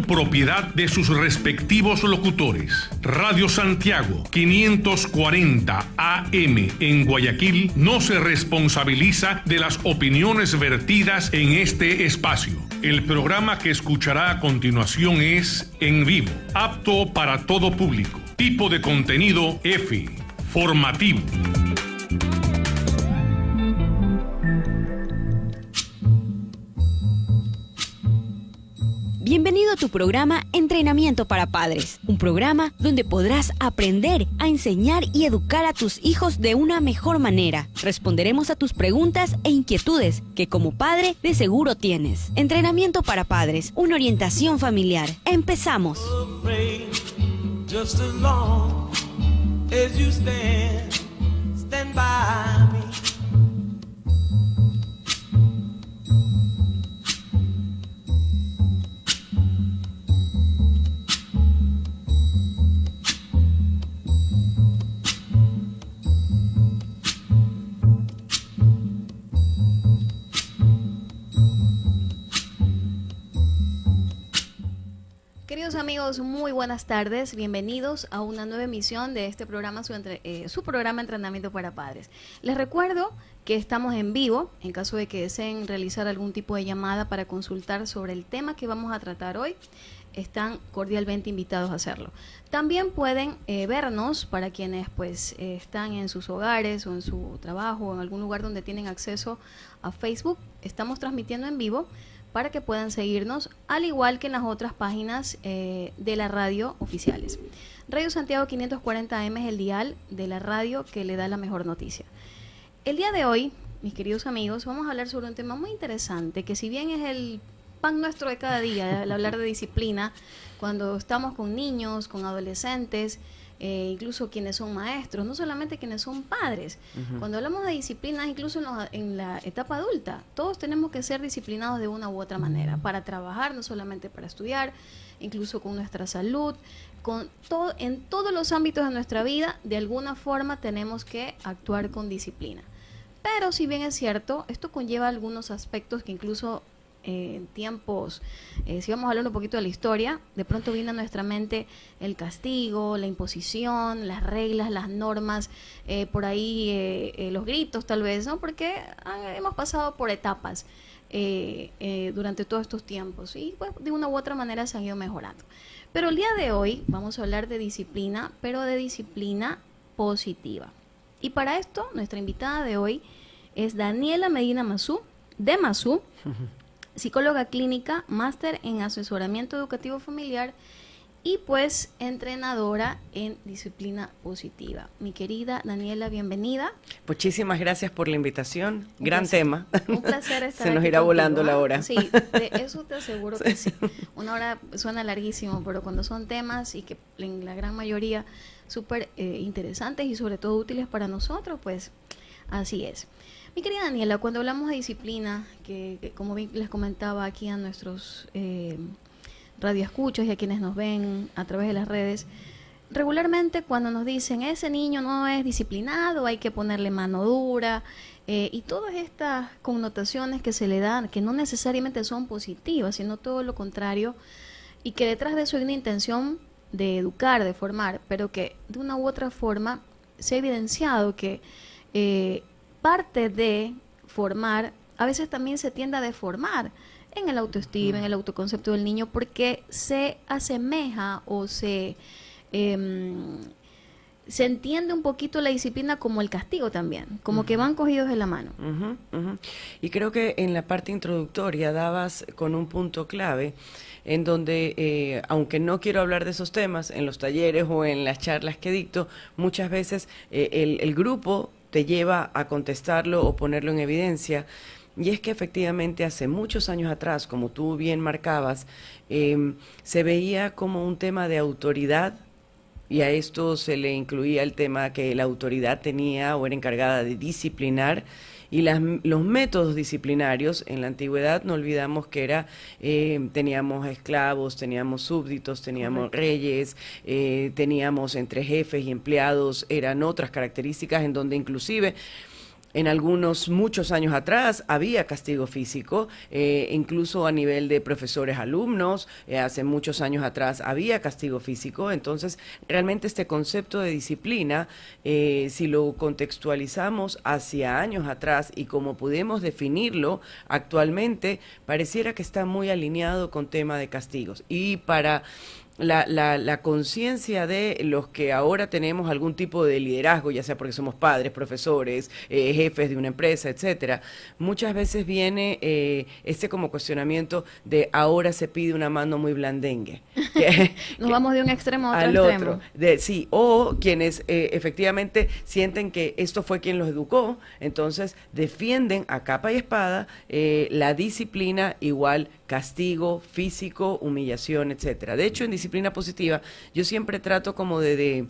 Propiedad de sus respectivos locutores. Radio Santiago 540 AM en Guayaquil no se responsabiliza de las opiniones vertidas en este espacio. El programa que escuchará a continuación es en vivo, apto para todo público. Tipo de contenido F, formativo. Bienvenido a tu programa Entrenamiento para Padres, un programa donde podrás aprender a enseñar y educar a tus hijos de una mejor manera. Responderemos a tus preguntas e inquietudes que como padre de seguro tienes. Entrenamiento para Padres, una orientación familiar. Empezamos. Queridos amigos, muy buenas tardes. Bienvenidos a una nueva emisión de este programa, su programa Entrenamiento para Padres. Les recuerdo que estamos en vivo, en caso de que deseen realizar algún tipo de llamada para consultar sobre el tema que vamos a tratar hoy. Están cordialmente invitados a hacerlo. También pueden vernos para quienes están en sus hogares o en su trabajo o en algún lugar donde tienen acceso a Facebook. Estamos transmitiendo en vivo para que puedan seguirnos, al igual que en las otras páginas de la radio oficiales. Radio Santiago 540 AM es el dial de la radio que le da la mejor noticia. El día de hoy, mis queridos amigos, vamos a hablar sobre un tema muy interesante, que si bien es el pan nuestro de cada día, al hablar de disciplina, cuando estamos con niños, con adolescentes, incluso quienes son maestros, no solamente quienes son padres. Cuando hablamos de disciplinas, incluso en la etapa adulta, todos tenemos que ser disciplinados de una u otra manera, para trabajar, no solamente para estudiar, incluso con nuestra salud, en todos los ámbitos de nuestra vida, de alguna forma tenemos que actuar con disciplina. Pero si bien es cierto, esto conlleva algunos aspectos que incluso en tiempos, si vamos a hablar un poquito de la historia, de pronto viene a nuestra mente el castigo, la imposición, las reglas, las normas, por ahí los gritos tal vez, ¿no? Porque hemos pasado por etapas durante todos estos tiempos y pues de una u otra manera se han ido mejorando. Pero el día de hoy vamos a hablar de disciplina, pero de disciplina positiva. Y para esto, nuestra invitada de hoy es Daniela Medina Mazú, de Mazú, psicóloga clínica, máster en asesoramiento educativo familiar y pues entrenadora en disciplina positiva. Mi querida Daniela, bienvenida. Muchísimas gracias por la invitación. Gran tema. Un placer estar Se nos aquí irá contigo, volando la hora. Sí, de eso te aseguro que sí. Una hora suena larguísimo, pero cuando son temas y que en la gran mayoría súper interesantes y sobre todo útiles para nosotros, pues así es. Mi querida Daniela, cuando hablamos de disciplina, que como bien les comentaba aquí a nuestros radioescuchos y a quienes nos ven a través de las redes, regularmente cuando nos dicen ese niño no es disciplinado, hay que ponerle mano dura, y todas estas connotaciones que se le dan, que no necesariamente son positivas, sino todo lo contrario, y que detrás de eso hay una intención de educar, de formar, pero que de una u otra forma se ha evidenciado que parte de formar, a veces también se tiende a deformar en el autoestima, en el autoconcepto del niño, porque se asemeja o se entiende un poquito la disciplina como el castigo también, como que van cogidos de la mano. Y creo que en la parte introductoria dabas con un punto clave en donde, aunque no quiero hablar de esos temas, en los talleres o en las charlas que dicto, muchas veces el grupo te lleva a contestarlo o ponerlo en evidencia, y es que efectivamente hace muchos años atrás, como tú bien marcabas, se veía como un tema de autoridad, y a esto se le incluía el tema que la autoridad tenía o era encargada de disciplinar, y los métodos disciplinarios en la antigüedad, no olvidamos que teníamos esclavos, teníamos súbditos, teníamos reyes, teníamos entre jefes y empleados, eran otras características en donde inclusive En algunos, muchos años atrás, había castigo físico, incluso a nivel de profesores, alumnos, hace muchos años atrás había castigo físico. Entonces, realmente este concepto de disciplina, si lo contextualizamos hacia años atrás y como pudimos definirlo actualmente, pareciera que está muy alineado con tema de castigos. Y para la conciencia de los que ahora tenemos algún tipo de liderazgo, ya sea porque somos padres, profesores, jefes de una empresa, etcétera, muchas veces viene este como cuestionamiento de ahora se pide una mano muy blandengue. Nos vamos de un extremo a otro extremo. Sí, o quienes efectivamente sienten que esto fue quien los educó, entonces defienden a capa y espada la disciplina igual castigo físico, humillación, etcétera. De hecho, en disciplina positiva, yo siempre trato como de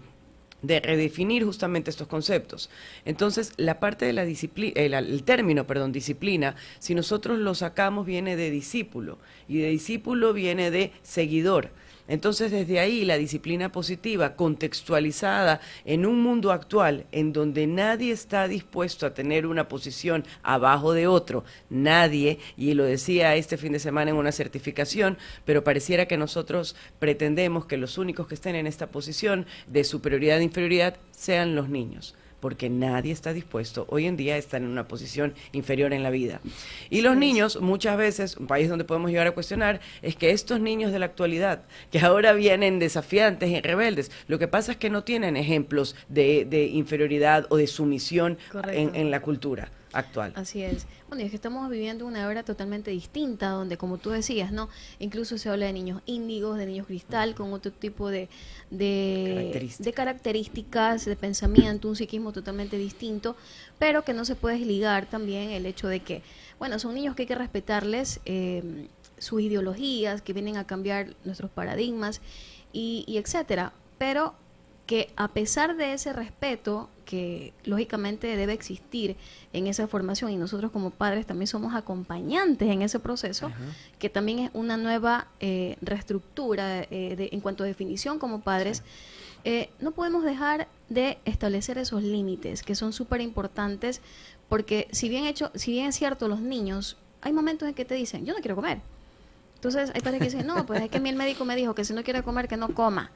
redefinir justamente estos conceptos. Entonces, la parte de la disciplina, el término, perdón, disciplina, si nosotros lo sacamos, viene de discípulo, y de discípulo viene de seguidor. Entonces, desde ahí, la disciplina positiva, contextualizada en un mundo actual en donde nadie está dispuesto a tener una posición abajo de otro, nadie, y lo decía este fin de semana en una certificación, pero pareciera que nosotros pretendemos que los únicos que estén en esta posición de superioridad e inferioridad sean los niños, porque nadie está dispuesto hoy en día a estar en una posición inferior en la vida. Y los niños, muchas veces, un país donde podemos llegar a cuestionar, es que estos niños de la actualidad, que ahora vienen desafiantes y rebeldes, lo que pasa es que no tienen ejemplos de inferioridad o de sumisión en la cultura actual. Así es. Bueno, y es que estamos viviendo una era totalmente distinta, donde, como tú decías, ¿no? Incluso se habla de niños índigos, de niños cristal, con otro tipo de características, de pensamiento, un psiquismo totalmente distinto, pero que no se puede desligar también el hecho de que, bueno, son niños que hay que respetarles sus ideologías, que vienen a cambiar nuestros paradigmas y etcétera, pero que a pesar de ese respeto que lógicamente debe existir en esa formación, y nosotros como padres también somos acompañantes en ese proceso, que también es una nueva reestructura en cuanto a definición como padres, no podemos dejar de establecer esos límites que son súper importantes, porque si bien es cierto, los niños, hay momentos en que te dicen, yo no quiero comer. Entonces hay padres que dicen, no, pues es que a mí el médico me dijo que si no quiere comer, que no coma.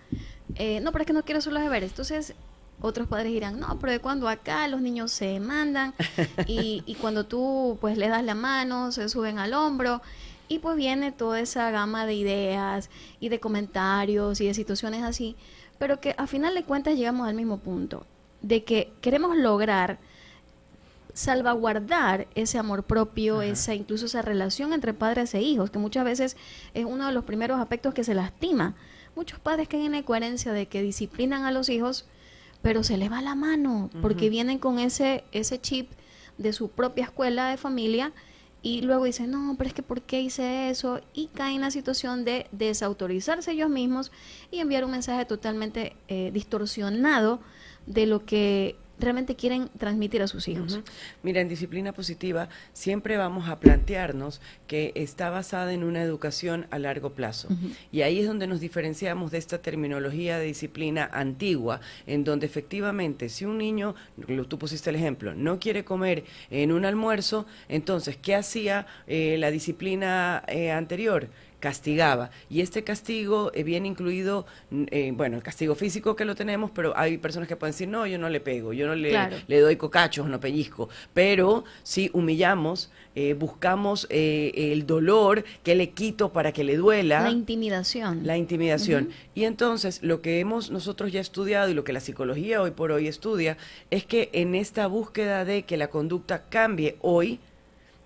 No, pero es que no quiero hacer los deberes. Entonces otros padres dirán, no, pero de cuando acá los niños se mandan y cuando tú pues le das la mano, se suben al hombro, y pues viene toda esa gama de ideas y de comentarios y de situaciones así, pero que a final de cuentas llegamos al mismo punto, de que queremos lograr salvaguardar ese amor propio, incluso esa relación entre padres e hijos, que muchas veces es uno de los primeros aspectos que se lastima. Muchos padres caen en la incoherencia de que disciplinan a los hijos, pero se les va la mano, porque vienen con ese chip de su propia escuela de familia, y luego dicen, no, pero es que ¿por qué hice eso? Y caen en la situación de desautorizarse ellos mismos y enviar un mensaje totalmente distorsionado de lo que realmente quieren transmitir a sus hijos. Mira, en disciplina positiva siempre vamos a plantearnos que está basada en una educación a largo plazo. Y ahí es donde nos diferenciamos de esta terminología de disciplina antigua, en donde efectivamente si un niño, tú pusiste el ejemplo, no quiere comer en un almuerzo, entonces, ¿qué hacía la disciplina anterior? Castigaba, y este castigo viene incluido, bueno, el castigo físico que lo tenemos, pero hay personas que pueden decir, no, yo no le pego, yo no le doy cocachos, no pellizco, pero si humillamos, buscamos el dolor, que le quito para que le duela. La intimidación. Y entonces lo que hemos nosotros ya estudiado y lo que la psicología hoy por hoy estudia es que en esta búsqueda de que la conducta cambie hoy,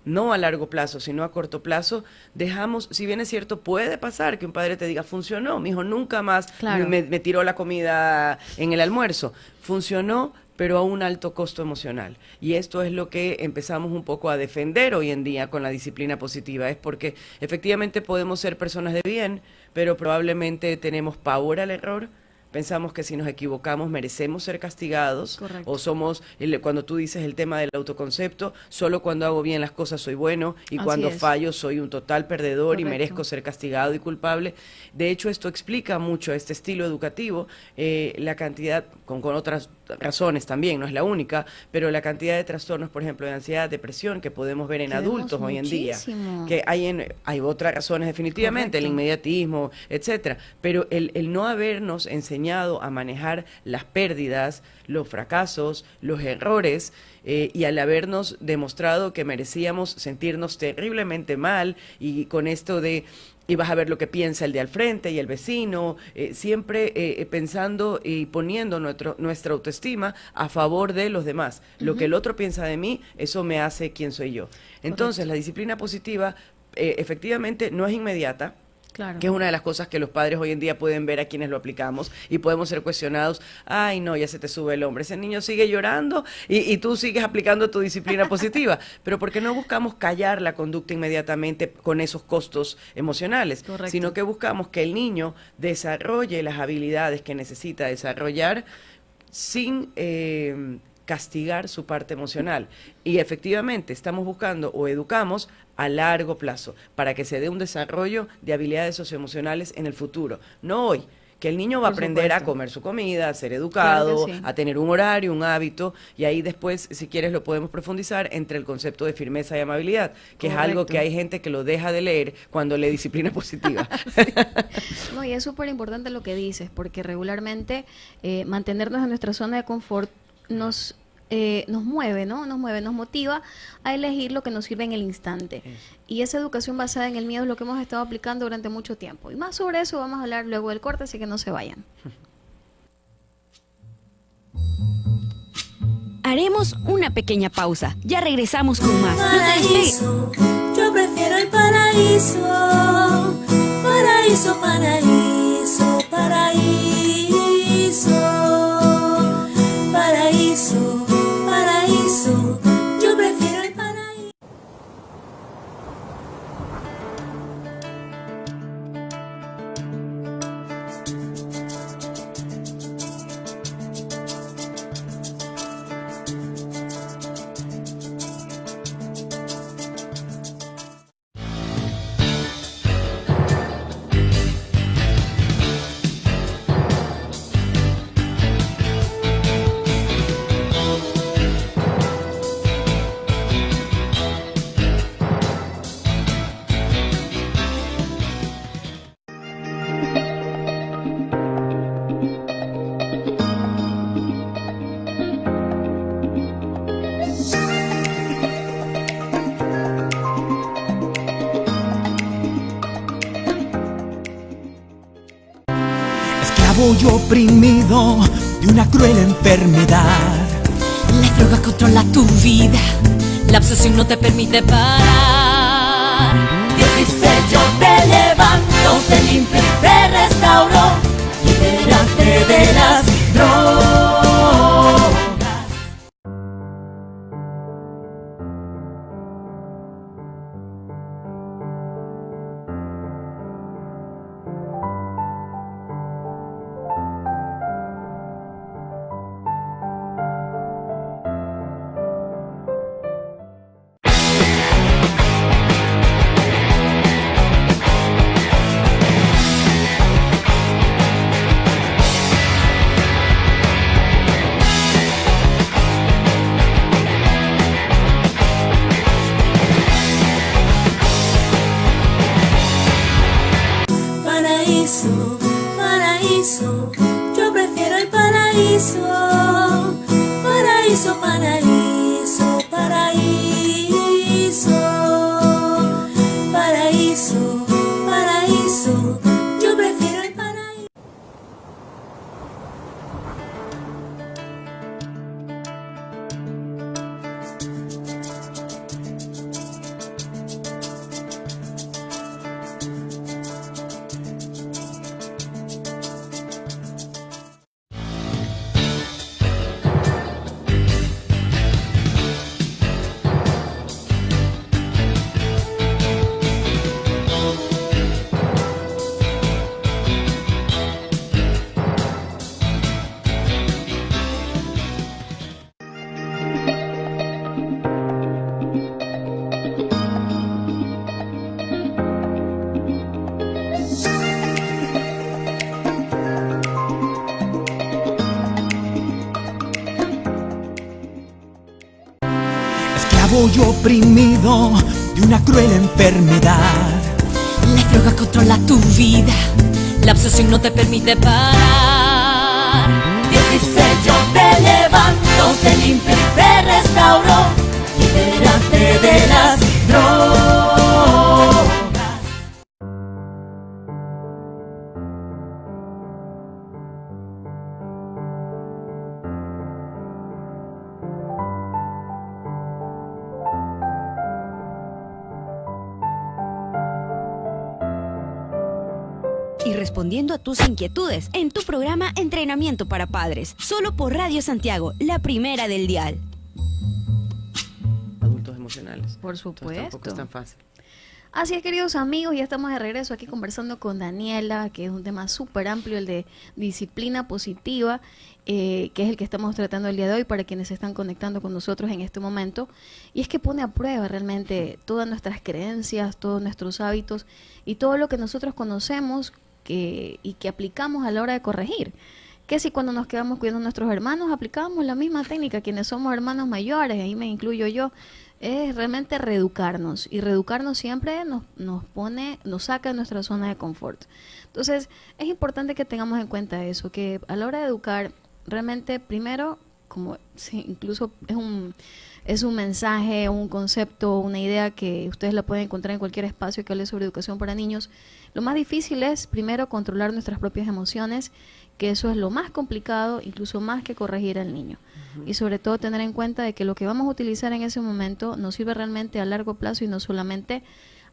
no a largo plazo, sino a corto plazo, dejamos, si bien es cierto, puede pasar que un padre te diga, funcionó, mi hijo nunca más me tiró la comida en el almuerzo, funcionó, pero a un alto costo emocional. Y esto es lo que empezamos un poco a defender hoy en día con la disciplina positiva, es porque efectivamente podemos ser personas de bien, pero probablemente tenemos pavor al error, pensamos que si nos equivocamos merecemos ser castigados, Correcto. o somos, cuando tú dices el tema del autoconcepto, solo cuando hago bien las cosas soy bueno y Así cuando es. fallo soy un total perdedor y Correcto. merezco ser castigado y culpable. De hecho, esto explica mucho este estilo educativo, la cantidad, con otras razones también, no es la única, pero la cantidad de trastornos, por ejemplo, de ansiedad, depresión, que podemos ver en Que vemos adultos hoy en día. muchísimo. Que hay otras razones definitivamente, el Correcto. inmediatismo, etcétera, pero el no habernos enseñado a manejar las pérdidas, los fracasos, los errores, y al habernos demostrado que merecíamos sentirnos terriblemente mal, y con esto de y vas a ver lo que piensa el de al frente y el vecino, siempre pensando y poniendo nuestra autoestima a favor de los demás. Lo que el otro piensa de mí, eso me hace quien soy yo. Entonces, la disciplina positiva efectivamente no es inmediata, Claro. que es una de las cosas que los padres hoy en día pueden ver a quienes lo aplicamos, y podemos ser cuestionados. Ay, no, ya se te sube el hombro, ese niño sigue llorando y tú sigues aplicando tu disciplina positiva. Pero ¿por qué no buscamos callar la conducta inmediatamente con esos costos emocionales? Correcto. Sino que buscamos que el niño desarrolle las habilidades que necesita desarrollar sin castigar su parte emocional. Y efectivamente estamos buscando o educamos a largo plazo para que se dé un desarrollo de habilidades socioemocionales en el futuro, no hoy, que el niño va a Por aprender a supuesto. comer su comida, a ser educado, Claro que sí. a tener un horario, un hábito, y ahí después, si quieres, lo podemos profundizar entre el concepto de firmeza y amabilidad, que es algo Correcto. que hay gente que lo deja de leer cuando lee disciplina positiva. No, y es súper importante lo que dices, porque regularmente mantenernos en nuestra zona de confort nos mueve, ¿no? Nos mueve, nos motiva a elegir lo que nos sirve en el instante. Y esa educación basada en el miedo es lo que hemos estado aplicando durante mucho tiempo. Y más sobre eso vamos a hablar luego del corte, así que no se vayan. Haremos una pequeña pausa. Ya regresamos con más. No te despegues. Paraíso, yo prefiero el paraíso. Paraíso, paraíso, paraíso. Paraíso, paraíso, yo prefiero el paraíso. Esclavo y oprimido de una cruel enfermedad. La droga controla tu vida, la obsesión no te permite parar. Dios dice yo te levanto, te limpio y te restauro, libérate de las drogas. Paraíso, paraíso, yo prefiero el paraíso. Paraíso, paraíso, paraíso. Paraíso, paraíso, yo prefiero el paraíso. Estoy oprimido de una cruel enfermedad. La droga controla tu vida, la obsesión no te permite parar. 16 yo te levanto, te limpio y te restauro, libérate de las drogas. Y respondiendo a tus inquietudes en tu programa Entrenamiento para Padres, solo por Radio Santiago, la primera del dial. Adultos emocionales. Por Entonces, supuesto. tampoco es tan fácil. Así es, queridos amigos, ya estamos de regreso aquí conversando con Daniela, que es un tema súper amplio, el de disciplina positiva, que es el que estamos tratando el día de hoy para quienes se están conectando con nosotros en este momento. Y es que pone a prueba realmente todas nuestras creencias, todos nuestros hábitos y todo lo que nosotros conocemos y que aplicamos a la hora de corregir. Que si cuando nos quedamos cuidando a nuestros hermanos aplicamos la misma técnica, quienes somos hermanos mayores, ahí me incluyo yo, es realmente reeducarnos, y reeducarnos siempre nos saca de nuestra zona de confort. Entonces es importante que tengamos en cuenta eso, que a la hora de educar realmente primero, como sí, incluso es un mensaje, un concepto, una idea que ustedes la pueden encontrar en cualquier espacio que hable sobre educación para niños. Lo más difícil es primero controlar nuestras propias emociones, que eso es lo más complicado, incluso más que corregir al niño. Y sobre todo tener en cuenta de que lo que vamos a utilizar en ese momento nos sirve realmente a largo plazo y no solamente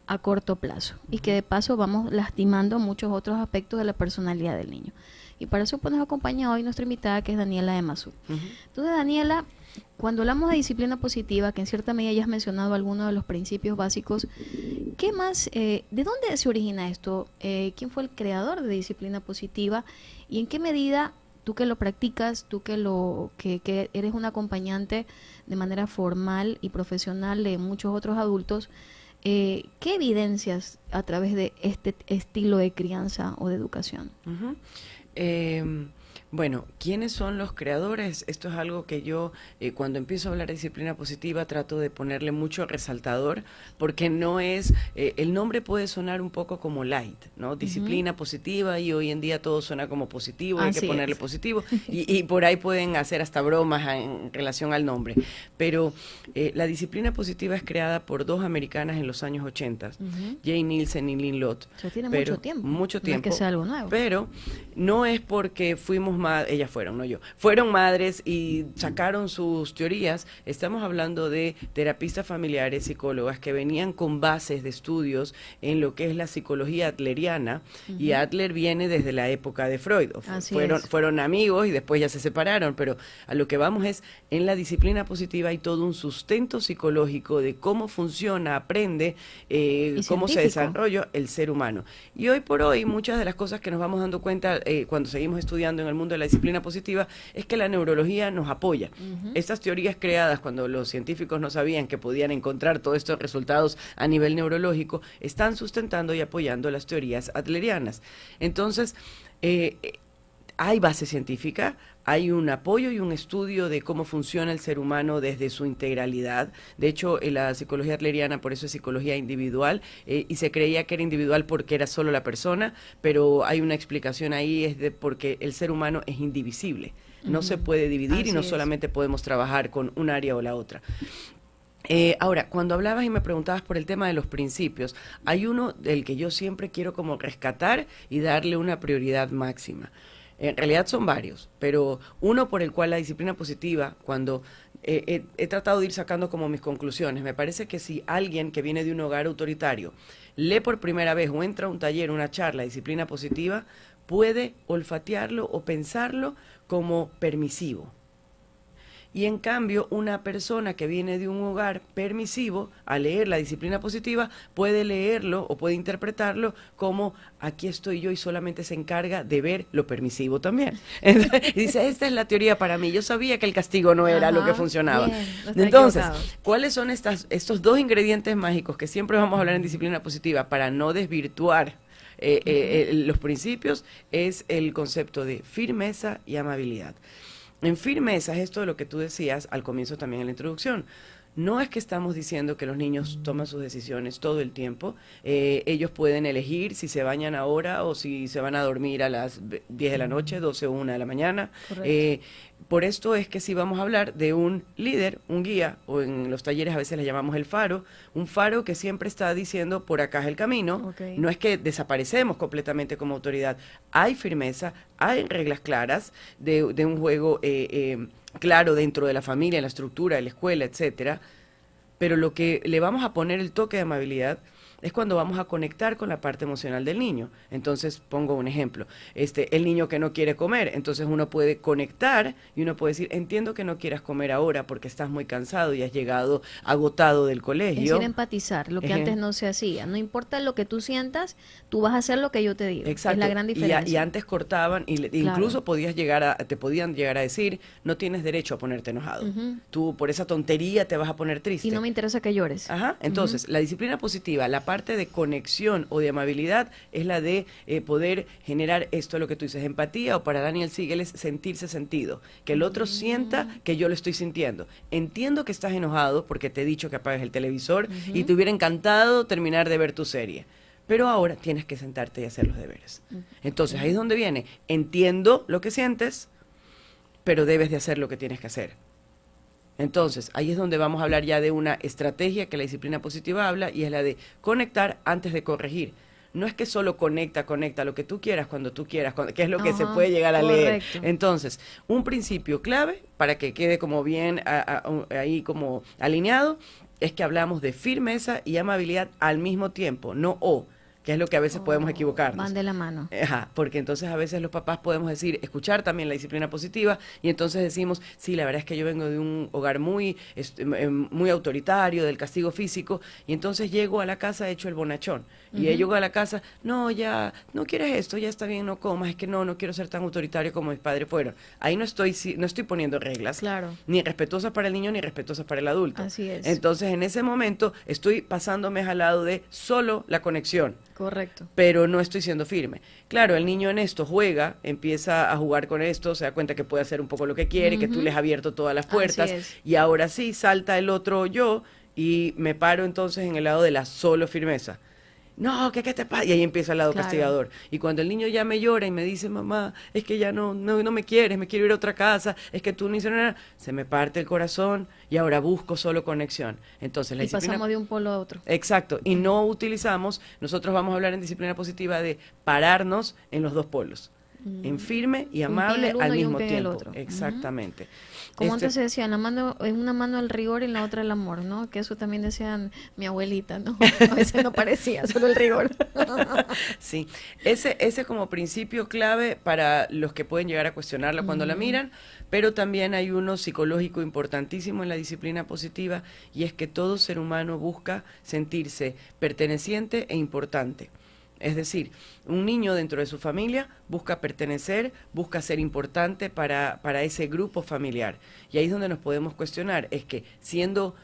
a corto plazo. Y que de paso vamos lastimando muchos otros aspectos de la personalidad del niño. Y para eso pues nos acompaña hoy nuestra invitada, que es Daniela de Mazú. Entonces, Daniela, cuando hablamos de disciplina positiva, que en cierta medida ya has mencionado algunos de los principios básicos, ¿qué más, de dónde se origina esto? ¿Quién fue el creador de disciplina positiva? ¿Y en qué medida tú que lo practicas, tú que eres un acompañante de manera formal y profesional de muchos otros adultos, qué evidencias a través de este estilo de crianza o de educación? Bueno, ¿quiénes son los creadores? Esto es algo que yo, cuando empiezo a hablar de disciplina positiva, trato de ponerle mucho resaltador, porque no es, el nombre puede sonar un poco como light, ¿no? Disciplina positiva, y hoy en día todo suena como positivo, hay que ponerle positivo, y por ahí pueden hacer hasta bromas en relación al nombre. Pero la disciplina positiva es creada por dos americanas en los años 80, Jane Nielsen y Lynn Lott. O sea, tiene pero, mucho tiempo. Mucho tiempo. No es que sea algo nuevo. Pero no es porque fuimos ellas fueron, no yo, fueron madres y sacaron sus teorías. Estamos hablando de terapistas familiares, psicólogas que venían con bases de estudios en lo que es la psicología adleriana, y Adler viene desde la época de Freud. Fueron amigos y después ya se separaron, pero a lo que vamos es, en la disciplina positiva hay todo un sustento psicológico de cómo funciona, aprende, cómo se desarrolla el ser humano. Y hoy por hoy, muchas de las cosas que nos vamos dando cuenta cuando seguimos estudiando en el mundo de la disciplina positiva es que la neurología nos apoya. Estas teorías creadas cuando los científicos no sabían que podían encontrar todos estos resultados a nivel neurológico, están sustentando y apoyando las teorías adlerianas. Entonces, hay base científica, hay un apoyo y un estudio de cómo funciona el ser humano desde su integralidad. De hecho, la psicología adleriana, por eso es psicología individual, y se creía que era individual porque era solo la persona, pero hay una explicación ahí, es de porque el ser humano es indivisible. No se puede dividir. Así y no solamente podemos trabajar con un área o la otra. Ahora, cuando hablabas y me preguntabas por el tema de los principios, hay uno del que yo siempre quiero como rescatar y darle una prioridad máxima. En realidad son varios, pero uno por el cual la disciplina positiva, cuando he tratado de ir sacando como mis conclusiones, me parece que si alguien que viene de un hogar autoritario lee por primera vez o entra a un taller, una charla de disciplina positiva, puede olfatearlo o pensarlo como permisivo. Y en cambio, una persona que viene de un hogar permisivo, al leer la disciplina positiva, puede leerlo o puede interpretarlo como aquí estoy yo y solamente se encarga de ver lo permisivo también. Entonces, dice, esta es la teoría para mí. Yo sabía que el castigo no era lo que funcionaba. Bien, entonces, ¿cuáles son estos dos ingredientes mágicos que siempre vamos a hablar en disciplina positiva para no desvirtuar los principios? Es el concepto de firmeza y amabilidad. En firmeza es esto de lo que tú decías al comienzo también en la introducción. No es que estamos diciendo que los niños toman sus decisiones todo el tiempo. Ellos pueden elegir si se bañan ahora o si se van a dormir a las 10 de la noche, 12 o 1 de la mañana. Por esto es que si vamos a hablar de un líder, un guía, o en los talleres a veces le llamamos el faro, un faro que siempre está diciendo por acá es el camino. No es que desaparecemos completamente como autoridad. Hay firmeza, hay reglas claras de un juego claro dentro de la familia, en la estructura, de la escuela, etcétera. Pero lo que le vamos a poner el toque de amabilidad es cuando vamos a conectar con la parte emocional del niño. Entonces, pongo un ejemplo. El niño que no quiere comer, entonces uno puede conectar y uno puede decir, entiendo que no quieras comer ahora porque estás muy cansado y has llegado agotado del colegio. Es decir, empatizar, lo que antes no se hacía. No importa lo que tú sientas, tú vas a hacer lo que yo te digo. Exacto. Es la gran diferencia. Y antes cortaban incluso te podían llegar a decir, no tienes derecho a ponerte enojado. Tú por esa tontería te vas a poner triste. Y no me interesa que llores. Ajá. Entonces, la disciplina positiva, la parte de conexión o de amabilidad es la de poder generar esto, lo que tú dices, empatía, o para Daniel Siegel es sentirse sentido, que el otro sienta que yo lo estoy sintiendo. Entiendo que estás enojado porque te he dicho que apagues el televisor y te hubiera encantado terminar de ver tu serie, pero ahora tienes que sentarte y hacer los deberes. Entonces ahí es donde viene, entiendo lo que sientes, pero debes de hacer lo que tienes que hacer. Entonces, ahí es donde vamos a hablar ya de una estrategia que la disciplina positiva habla, y es la de conectar antes de corregir. No es que solo conecta lo que tú quieras cuando tú quieras, que es lo que se puede llegar a leer. Entonces, un principio clave para que quede como bien ahí como alineado es que hablamos de firmeza y amabilidad al mismo tiempo, no que es lo que a veces podemos equivocarnos. Van de la mano. Ajá, porque entonces a veces los papás podemos escuchar también la disciplina positiva, y entonces decimos, sí, la verdad es que yo vengo de un hogar muy autoritario, del castigo físico, y entonces llego a la casa hecho el bonachón. Y llego a la casa, no, ya, no quieres esto, ya está bien, no comas, es que no quiero ser tan autoritario como mis padres fueron. Ahí no estoy poniendo reglas, ni respetuosas para el niño, ni respetuosas para el adulto. Así es. Entonces, en ese momento, estoy pasándome al lado de solo la conexión. Correcto. Pero no estoy siendo firme. Claro, el niño en esto juega, empieza a jugar con esto, se da cuenta que puede hacer un poco lo que quiere, que tú le has abierto todas las puertas, y ahora sí salta el otro yo y me paro entonces en el lado de la solo firmeza. No, ¿qué te pasa? Y ahí empieza el lado castigador. Y cuando el niño ya me llora y me dice, mamá, es que ya no me quieres, me quiero ir a otra casa, es que tú no hiciste nada, se me parte el corazón y ahora busco solo conexión. Entonces, la disciplina... pasamos de un polo a otro. Exacto. Y no utilizamos, nosotros vamos a hablar en disciplina positiva de pararnos en los dos polos. En firme y amable al mismo tiempo. Exactamente. Como antes se decía, en una mano el rigor y en la otra el amor, ¿no? Que eso también decían mi abuelita, ¿no? A veces no parecía, solo el rigor. Sí, ese como principio clave para los que pueden llegar a cuestionarla cuando la miran, pero también hay uno psicológico importantísimo en la disciplina positiva, y es que todo ser humano busca sentirse perteneciente e importante. Es decir, un niño dentro de su familia busca pertenecer, busca ser importante para ese grupo familiar. Y ahí es donde nos podemos cuestionar, es que siendo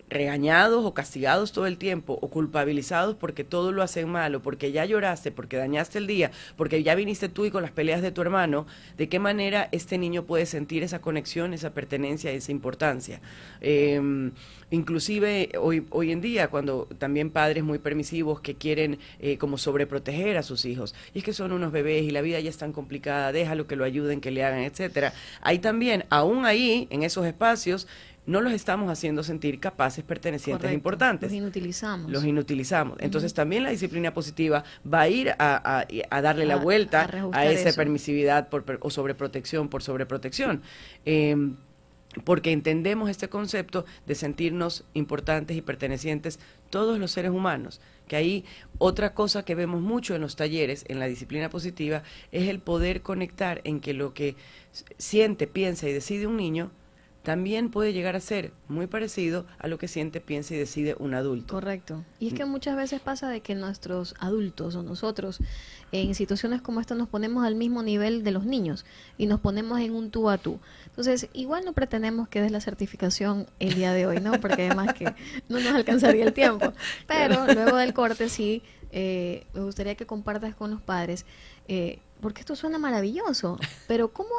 regañados o castigados todo el tiempo, o culpabilizados porque todo lo hacen mal, o porque ya lloraste, porque dañaste el día, porque ya viniste tú y con las peleas de tu hermano, ¿de qué manera este niño puede sentir esa conexión, esa pertenencia, esa importancia? Inclusive hoy en día, cuando también padres muy permisivos que quieren como sobreproteger a sus hijos, y es que son unos bebés y la vida ya es tan complicada, déjalo que lo ayuden, que le hagan, etcétera. Ahí también, aún ahí, en esos espacios, no los estamos haciendo sentir capaces, pertenecientes, importantes. Los inutilizamos. Entonces también la disciplina positiva va a ir a darle la vuelta a esa permisividad o sobreprotección por sobreprotección. Porque entendemos este concepto de sentirnos importantes y pertenecientes todos los seres humanos, que ahí otra cosa que vemos mucho en los talleres, en la disciplina positiva, es el poder conectar en que lo que siente, piensa y decide un niño también puede llegar a ser muy parecido a lo que siente, piensa y decide un adulto. Correcto. Y es que muchas veces pasa de que nuestros adultos o nosotros en situaciones como esta nos ponemos al mismo nivel de los niños y nos ponemos en un tú a tú. Entonces, igual no pretendemos que des la certificación el día de hoy, ¿no? Porque además que no nos alcanzaría el tiempo. Pero luego del corte sí, me gustaría que compartas con los padres, porque esto suena maravilloso, pero ¿cómo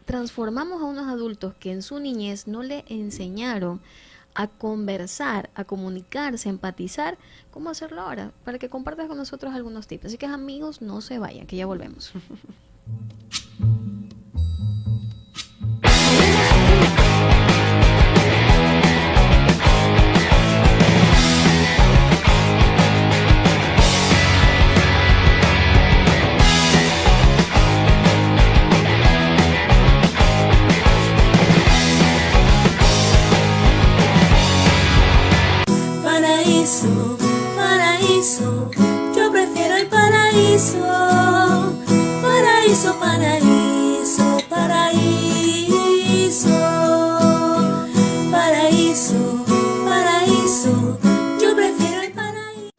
transformamos a unos adultos que en su niñez no le enseñaron a conversar, a comunicarse, a empatizar, ¿cómo hacerlo ahora? Para que compartas con nosotros algunos tips. Así que amigos, no se vayan, que ya volvemos. Paraíso, paraíso, yo prefiero el paraíso. Paraíso, paraíso, paraíso. Paraíso, paraíso, yo prefiero el paraíso.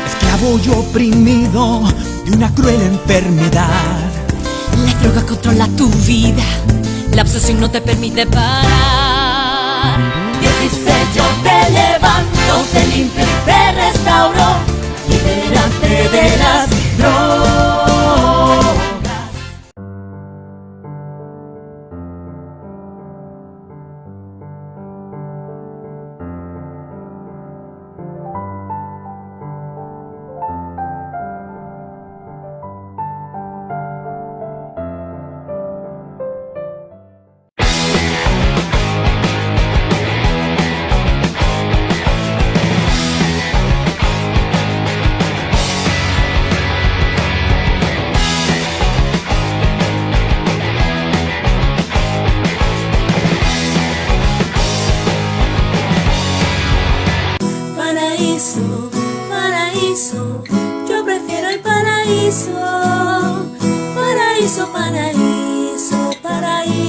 Esclavo y oprimido de una cruel enfermedad. La droga controla tu vida, la obsesión no te permite parar. 16 yo te levanto, te limpio y te restauro, liberante de las drogas. Paraíso, paraíso, yo prefiero el paraíso. Paraíso, paraíso, paraíso.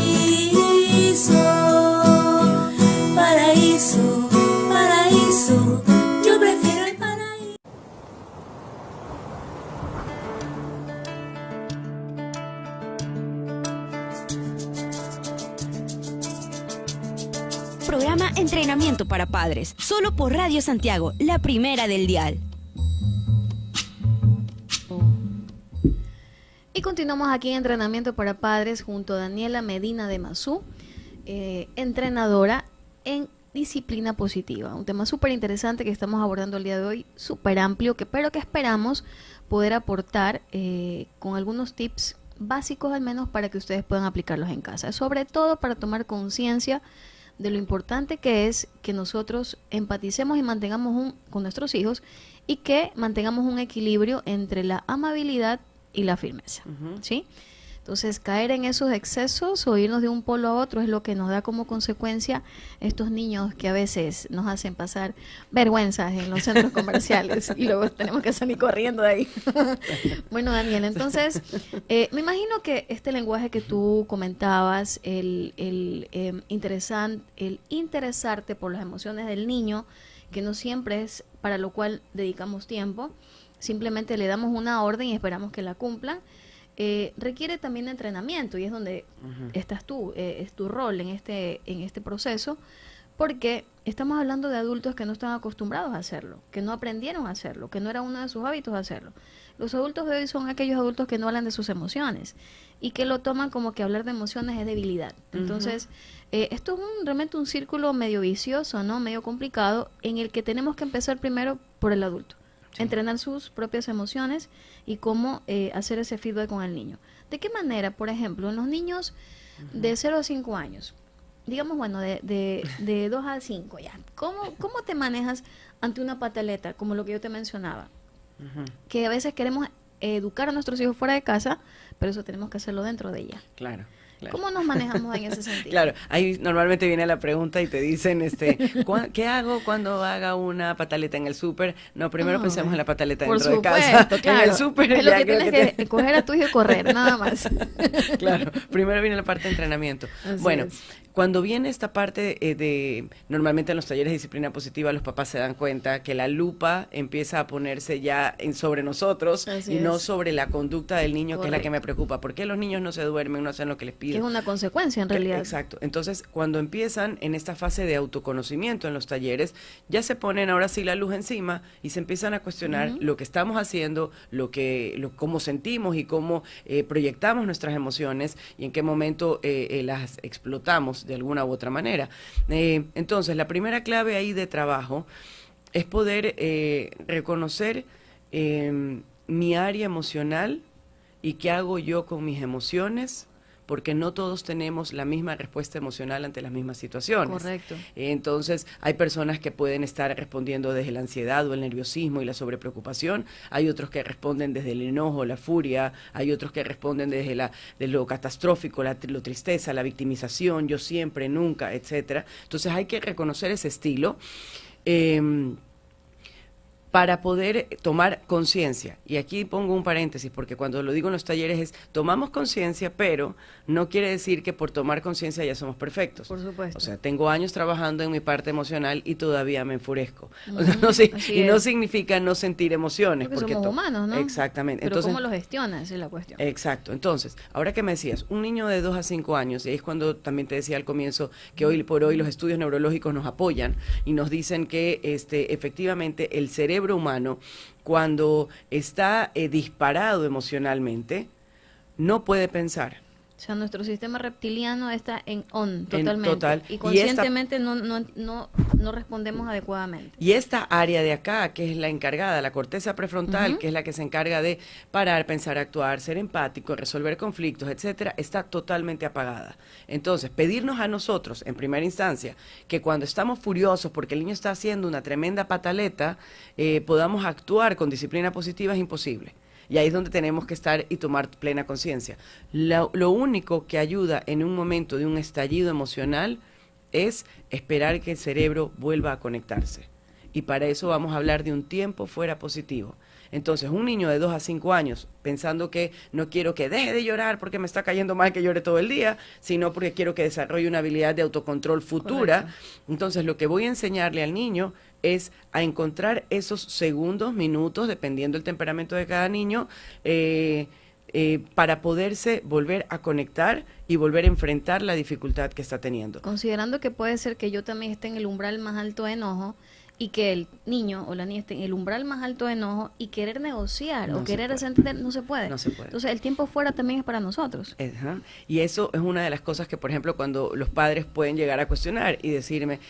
Paraíso, paraíso, yo prefiero el paraíso. Programa Entrenamiento para Padres, solo por Radio Santiago, la primera del dial. Y continuamos aquí en Entrenamiento para Padres junto a Daniela Medina de Mazú, entrenadora en disciplina positiva. Un tema súper interesante que estamos abordando el día de hoy, súper amplio, pero que esperamos poder aportar con algunos tips básicos al menos para que ustedes puedan aplicarlos en casa. Sobre todo para tomar conciencia de lo importante que es que nosotros empaticemos y mantengamos con nuestros hijos y que mantengamos un equilibrio entre la amabilidad y la firmeza, ¿sí? Entonces, caer en esos excesos o irnos de un polo a otro es lo que nos da como consecuencia estos niños que a veces nos hacen pasar vergüenzas en los centros comerciales y luego tenemos que salir corriendo de ahí. Bueno, Daniel, entonces, me imagino que este lenguaje que tú comentabas, el interesarte por las emociones del niño, que no siempre es para lo cual dedicamos tiempo, simplemente le damos una orden y esperamos que la cumplan, requiere también de entrenamiento, y es donde estás tú, es tu rol en este proceso, porque estamos hablando de adultos que no están acostumbrados a hacerlo, que no aprendieron a hacerlo, que no era uno de sus hábitos hacerlo. Los adultos de hoy son aquellos adultos que no hablan de sus emociones y que lo toman como que hablar de emociones es debilidad. Entonces, esto es realmente un círculo medio vicioso, ¿no? Medio complicado, en el que tenemos que empezar primero por el adulto. Sí. Entrenar sus propias emociones y cómo hacer ese feedback con el niño. ¿De qué manera, por ejemplo, en los niños de 0 a 5 años, digamos, bueno, de 2 a 5 ya, ¿cómo te manejas ante una pataleta, como lo que yo te mencionaba? que a veces queremos educar a nuestros hijos fuera de casa, pero eso tenemos que hacerlo dentro de ella. Claro. ¿Cómo nos manejamos en ese sentido? Claro, ahí normalmente viene la pregunta y te dicen, ¿qué hago cuando haga una pataleta en el súper? No, primero pensemos en la pataleta por dentro supuesto, de casa. claro. En el súper es lo ya que creo tienes que coger a tu hijo y correr, nada más. Claro, primero viene la parte de entrenamiento. Así Bueno, es. cuando viene esta parte normalmente en los talleres de disciplina positiva los papás se dan cuenta que la lupa empieza a ponerse ya sobre nosotros Así y no es. sobre la conducta del niño, que es la que Correcto. me preocupa. ¿Por qué los niños no se duermen, no hacen lo que les Que pido? es una consecuencia en realidad. Exacto. Entonces, cuando empiezan en esta fase de autoconocimiento en los talleres, ya se ponen ahora sí la luz encima y se empiezan a cuestionar lo que estamos haciendo, cómo sentimos y cómo proyectamos nuestras emociones y en qué momento las explotamos de alguna u otra manera. Entonces, la primera clave ahí de trabajo es poder reconocer mi área emocional y qué hago yo con mis emociones, porque no todos tenemos la misma respuesta emocional ante las mismas situaciones. Correcto. Entonces, hay personas que pueden estar respondiendo desde la ansiedad o el nerviosismo y la sobrepreocupación, hay otros que responden desde el enojo, la furia, hay otros que responden desde de lo catastrófico, lo tristeza, la victimización, yo siempre, nunca, etcétera. Entonces, hay que reconocer ese estilo. Para poder tomar conciencia. Y aquí pongo un paréntesis, porque cuando lo digo en los talleres es, tomamos conciencia, pero no quiere decir que por tomar conciencia ya somos perfectos. Por supuesto. O sea, tengo años trabajando en mi parte emocional y todavía me enfurezco. Ujú, O sea, así y no es. significa no sentir emociones. Porque somos humanos, ¿no? Exactamente. Pero Entonces, ¿cómo lo gestionas? Esa es la cuestión. exacto. Entonces, ahora que me decías, un niño de 2 a 5 años, y ahí es cuando también te decía al comienzo que hoy por hoy los estudios neurológicos nos apoyan y nos dicen que efectivamente el cerebro humano, cuando está disparado emocionalmente, no puede pensar. O sea, nuestro sistema reptiliano está en on totalmente. total. Y Y conscientemente no respondemos adecuadamente. Y esta área de acá, que es la encargada, la corteza prefrontal, que es la que se encarga de parar, pensar, actuar, ser empático, resolver conflictos, etcétera, está totalmente apagada. Entonces, pedirnos a nosotros, en primera instancia, que cuando estamos furiosos porque el niño está haciendo una tremenda pataleta, podamos actuar con disciplina positiva es imposible. Y ahí es donde tenemos que estar y tomar plena conciencia. Lo único que ayuda en un momento de un estallido emocional es esperar que el cerebro vuelva a conectarse. Y para eso vamos a hablar de un tiempo fuera positivo. Entonces, un niño de 2 a 5 años, pensando que no quiero que deje de llorar porque me está cayendo mal que llore todo el día, sino porque quiero que desarrolle una habilidad de autocontrol futura. Correcto. Entonces, lo que voy a enseñarle al niño es a encontrar esos segundos, minutos, dependiendo del temperamento de cada niño, para poderse volver a conectar y volver a enfrentar la dificultad que está teniendo. Considerando que puede ser que yo también esté en el umbral más alto de enojo y que el niño o la niña esté en el umbral más alto de enojo y querer negociar No o se querer puede. hacer entender, no se puede. No se puede. Entonces, el tiempo fuera también es para nosotros. Ajá. Y eso es una de las cosas que, por ejemplo, cuando los padres pueden llegar a cuestionar y decirme,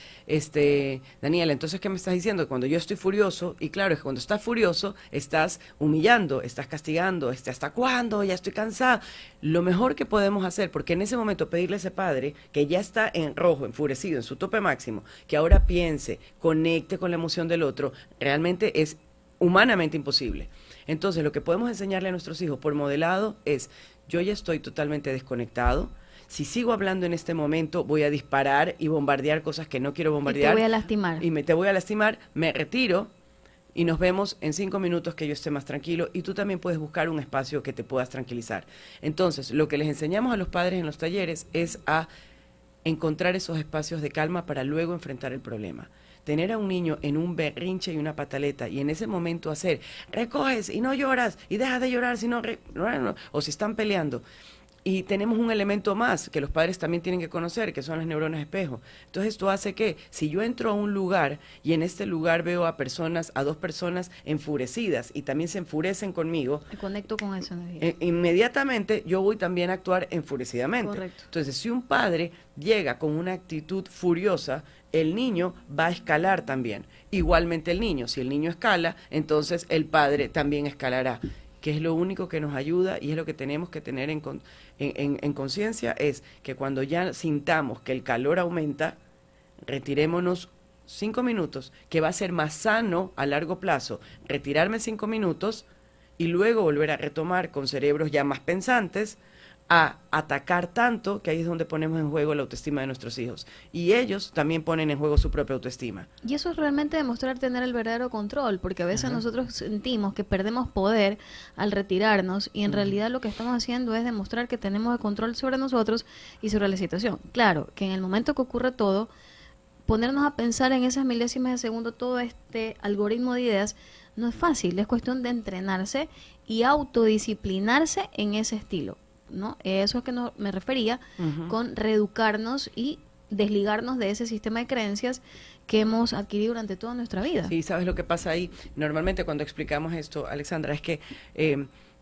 Daniela, entonces, ¿qué me estás diciendo? Cuando yo estoy furioso, y claro, es que cuando estás furioso, estás humillando, estás castigando, ¿hasta cuándo? Ya estoy cansada. Lo mejor que podemos hacer, porque en ese momento pedirle a ese padre que ya está en rojo, enfurecido, en su tope máximo, que ahora piense, conecte con la emoción del otro, realmente es humanamente imposible. Entonces, lo que podemos enseñarle a nuestros hijos por modelado es, yo ya estoy totalmente desconectado. Si sigo hablando en este momento, voy a disparar y bombardear cosas que no quiero bombardear. Y te voy a lastimar. Y te voy a lastimar, me retiro y nos vemos en 5 minutos que yo esté más tranquilo y tú también puedes buscar un espacio que te puedas tranquilizar. Entonces, lo que les enseñamos a los padres en los talleres es a encontrar esos espacios de calma para luego enfrentar el problema. Tener a un niño en un berrinche y una pataleta y en ese momento hacer, recoges y no lloras y dejas de llorar si no, o si están peleando. Y tenemos un elemento más que los padres también tienen que conocer, que son las neuronas espejo. Entonces esto hace que si yo entro a un lugar y en este lugar veo a 2 personas enfurecidas y también se enfurecen conmigo, Me conecto con esa energía. inmediatamente yo voy también a actuar enfurecidamente. Correcto. Entonces, si un padre llega con una actitud furiosa, el niño va a escalar también. Igualmente el niño, si el niño escala, entonces el padre también escalará, que es lo único que nos ayuda y es lo que tenemos que tener en conciencia, es que cuando ya sintamos que el calor aumenta, retirémonos 5 minutos, que va a ser más sano a largo plazo retirarme 5 minutos y luego volver a retomar con cerebros ya más pensantes, a atacar tanto que ahí es donde ponemos en juego la autoestima de nuestros hijos. Y ellos también ponen en juego su propia autoestima. Y eso es realmente demostrar tener el verdadero control, porque a veces nosotros sentimos que perdemos poder al retirarnos y en realidad lo que estamos haciendo es demostrar que tenemos el control sobre nosotros y sobre la situación. Claro, que en el momento que ocurre todo, ponernos a pensar en esas milésimas de segundo todo este algoritmo de ideas no es fácil, es cuestión de entrenarse y autodisciplinarse en ese estilo, ¿no? Eso es que no, me refería con reeducarnos y desligarnos de ese sistema de creencias que hemos adquirido durante toda nuestra vida. Sí, ¿sabes lo que pasa ahí? Normalmente cuando explicamos esto, Alexandra, es que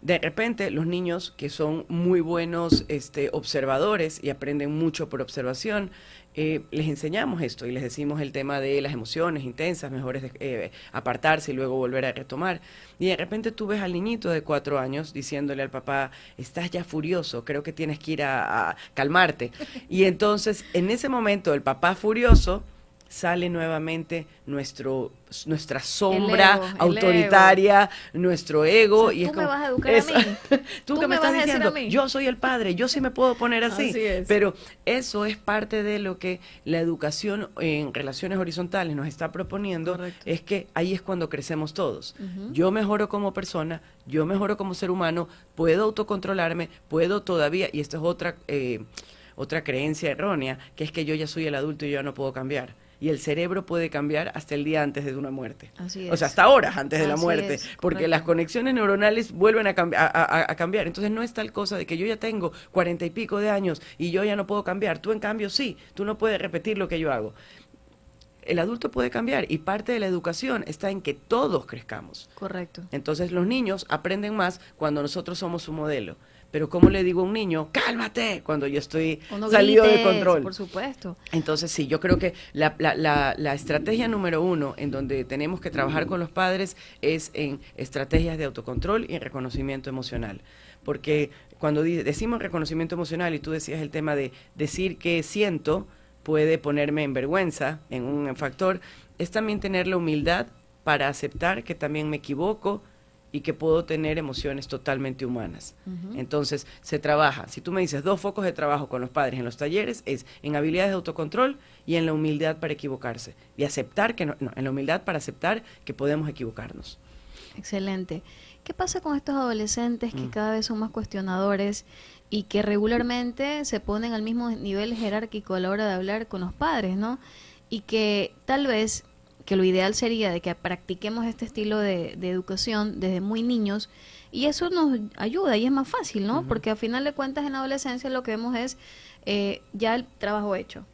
de repente los niños que son muy buenos observadores y aprenden mucho por observación, les enseñamos esto y les decimos el tema de las emociones intensas, mejores apartarse y luego volver a retomar. Y de repente tú ves al niñito de 4 años diciéndole al papá, estás ya furioso, creo que tienes que ir a calmarte. Y entonces en ese momento el papá furioso sale nuevamente nuestra sombra ego, autoritaria, nuestro ego. O sea, y tú es me como, vas a educar a mí. tú Tú que me me estás vas a decir diciendo, a mí. yo soy el padre, yo sí me puedo poner así. Así es. Pero eso es parte de lo que la educación en relaciones horizontales nos está proponiendo. Correcto. Es que ahí es cuando crecemos todos. Yo mejoro como persona, yo mejoro como ser humano, puedo autocontrolarme, puedo todavía, y esto es otra creencia errónea, que es que yo ya soy el adulto y yo ya no puedo cambiar. Y el cerebro puede cambiar hasta el día antes de una muerte. Así O sea, es. hasta horas antes de la Así muerte. es, Porque correcto. las conexiones neuronales vuelven a cambiar. Entonces no es tal cosa de que yo ya tengo 40 y pico de años y yo ya no puedo cambiar. Tú en cambio sí, tú no puedes repetir lo que yo hago. El adulto puede cambiar y parte de la educación está en que todos crezcamos. Correcto. Entonces los niños aprenden más cuando nosotros somos su modelo. Pero ¿cómo le digo a un niño, cálmate, cuando yo estoy O no salido de grites, control? por supuesto. Entonces sí, yo creo que la estrategia número 1 en donde tenemos que trabajar con los padres es en estrategias de autocontrol y en reconocimiento emocional. Porque cuando decimos reconocimiento emocional, y tú decías el tema de decir que siento, puede ponerme en vergüenza, en un factor, es también tener la humildad para aceptar que también me equivoco y que puedo tener emociones totalmente humanas. Entonces, se trabaja. Si tú me dices 2 focos de trabajo con los padres en los talleres, es en habilidades de autocontrol y en la humildad para equivocarse. Y aceptar que en la humildad para aceptar que podemos equivocarnos. Excelente. ¿Qué pasa con estos adolescentes que cada vez son más cuestionadores y que regularmente se ponen al mismo nivel jerárquico a la hora de hablar con los padres, ¿no? Y que tal vez, que lo ideal sería de que practiquemos este estilo de educación desde muy niños, y eso nos ayuda y es más fácil, ¿no? Porque a final de cuentas en la adolescencia lo que vemos es ya el trabajo hecho.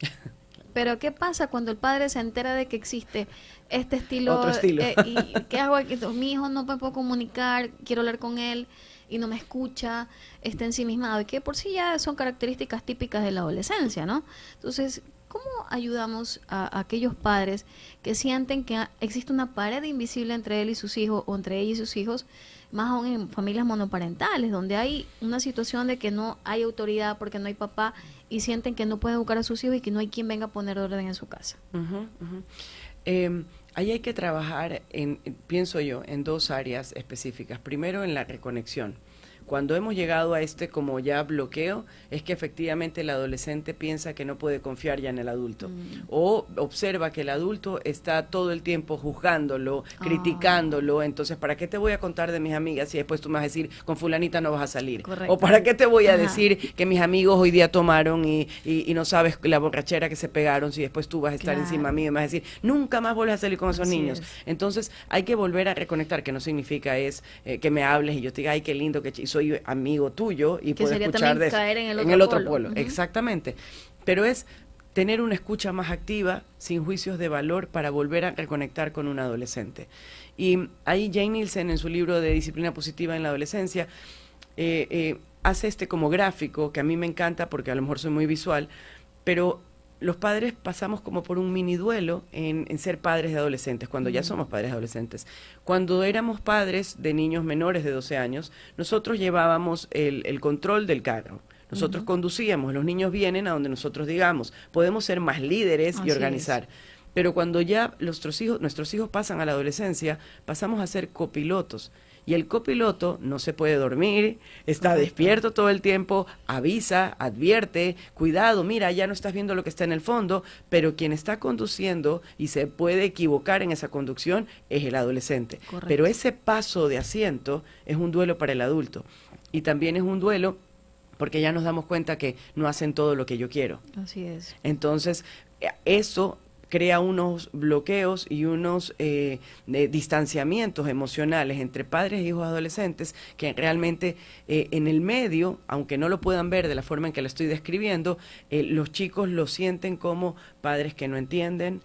Pero ¿qué pasa cuando el padre se entera de que existe este estilo? Otro estilo. ¿Y qué hago aquí? Mi hijo no me puedo comunicar, quiero hablar con él y no me escucha, está ensimismado, y que por sí ya son características típicas de la adolescencia, ¿no? Entonces, ¿cómo ayudamos a aquellos padres que sienten que existe una pared invisible entre él y sus hijos o entre ella y sus hijos, más aún en familias monoparentales, donde hay una situación de que no hay autoridad porque no hay papá y sienten que no pueden educar a sus hijos y que no hay quien venga a poner orden en su casa? Ahí hay que trabajar, pienso yo, en 2 áreas específicas. Primero, en la reconexión. Cuando hemos llegado a como ya bloqueo, es que efectivamente el adolescente piensa que no puede confiar ya en el adulto. O observa que el adulto está todo el tiempo juzgándolo, criticándolo. Entonces, ¿para qué te voy a contar de mis amigas si después tú me vas a decir, con fulanita no vas a salir? Correcto. O ¿para qué te voy a Ajá. decir que mis amigos hoy día tomaron y no sabes la borrachera que se pegaron si después tú vas a estar Claro. encima mío y me vas a decir, nunca más vuelves a salir con esos Así niños? es. Entonces, hay que volver a reconectar, que no significa que me hables y yo te diga, ay, qué lindo, que soy amigo tuyo y Que puedo sería escuchar también de eso. caer en el otro polo. polo. Ujú. Exactamente. Pero es tener una escucha más activa, sin juicios de valor, para volver a reconectar con un adolescente. Y ahí Jane Nielsen, en su libro de Disciplina Positiva en la Adolescencia, hace como gráfico, que a mí me encanta porque a lo mejor soy muy visual, pero los padres pasamos como por un mini duelo en ser padres de adolescentes, cuando ya somos padres de adolescentes. Cuando éramos padres de niños menores de 12 años, nosotros llevábamos el control del carro. Nosotros conducíamos, los niños vienen a donde nosotros digamos. Podemos ser más líderes Así y organizar. Pero cuando ya nuestros hijos pasan a la adolescencia, pasamos a ser copilotos. Y el copiloto no se puede dormir, está despierto todo el tiempo, avisa, advierte, cuidado, mira, ya no estás viendo lo que está en el fondo, pero quien está conduciendo y se puede equivocar en esa conducción es el adolescente. Correcto. Pero ese paso de asiento es un duelo para el adulto. Y también es un duelo porque ya nos damos cuenta que no hacen todo lo que yo quiero. Así es. Entonces, eso crea unos bloqueos y unos distanciamientos emocionales entre padres e hijos adolescentes que realmente en el medio, aunque no lo puedan ver de la forma en que lo estoy describiendo, los chicos lo sienten como padres que no entienden,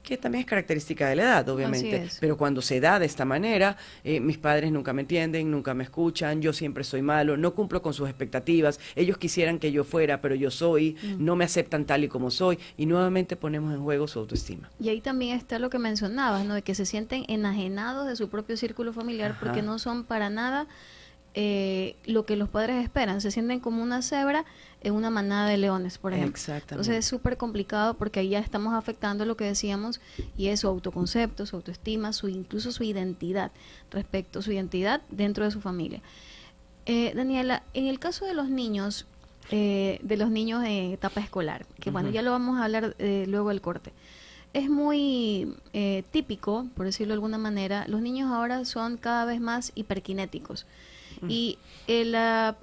que también es característica de la edad, obviamente, Así es. pero cuando se da de esta manera, mis padres nunca me entienden, nunca me escuchan, yo siempre soy malo, no cumplo con sus expectativas, ellos quisieran que yo fuera, pero yo soy, no me aceptan tal y como soy, y nuevamente ponemos en juego su autoestima. Y ahí también está lo que mencionabas, ¿no? De que se sienten enajenados de su propio círculo familiar Ajá. porque no son para nada lo que los padres esperan. Se sienten como una cebra en una manada de leones, por ejemplo. Exactamente. Entonces es súper complicado porque ahí ya estamos afectando lo que decíamos y es su autoconcepto, su autoestima, incluso su identidad respecto a su identidad dentro de su familia. Daniela, en el caso de los niños en etapa escolar, que bueno, ya lo vamos a hablar luego del corte. Es muy típico, por decirlo de alguna manera, los niños ahora son cada vez más hiperkinéticos. Y la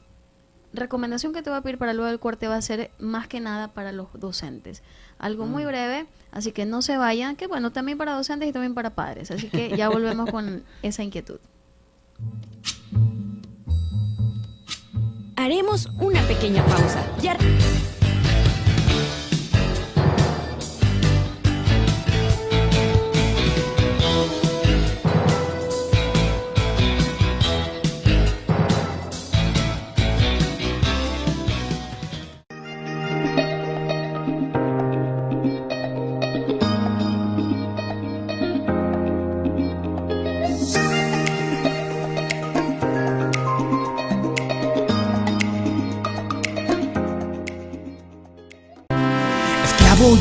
recomendación que te voy a pedir para luego del corte va a ser más que nada para los docentes. Algo muy breve, así que no se vayan, que bueno, también para docentes y también para padres. Así que ya volvemos con esa inquietud. Haremos una pequeña pausa. Ya...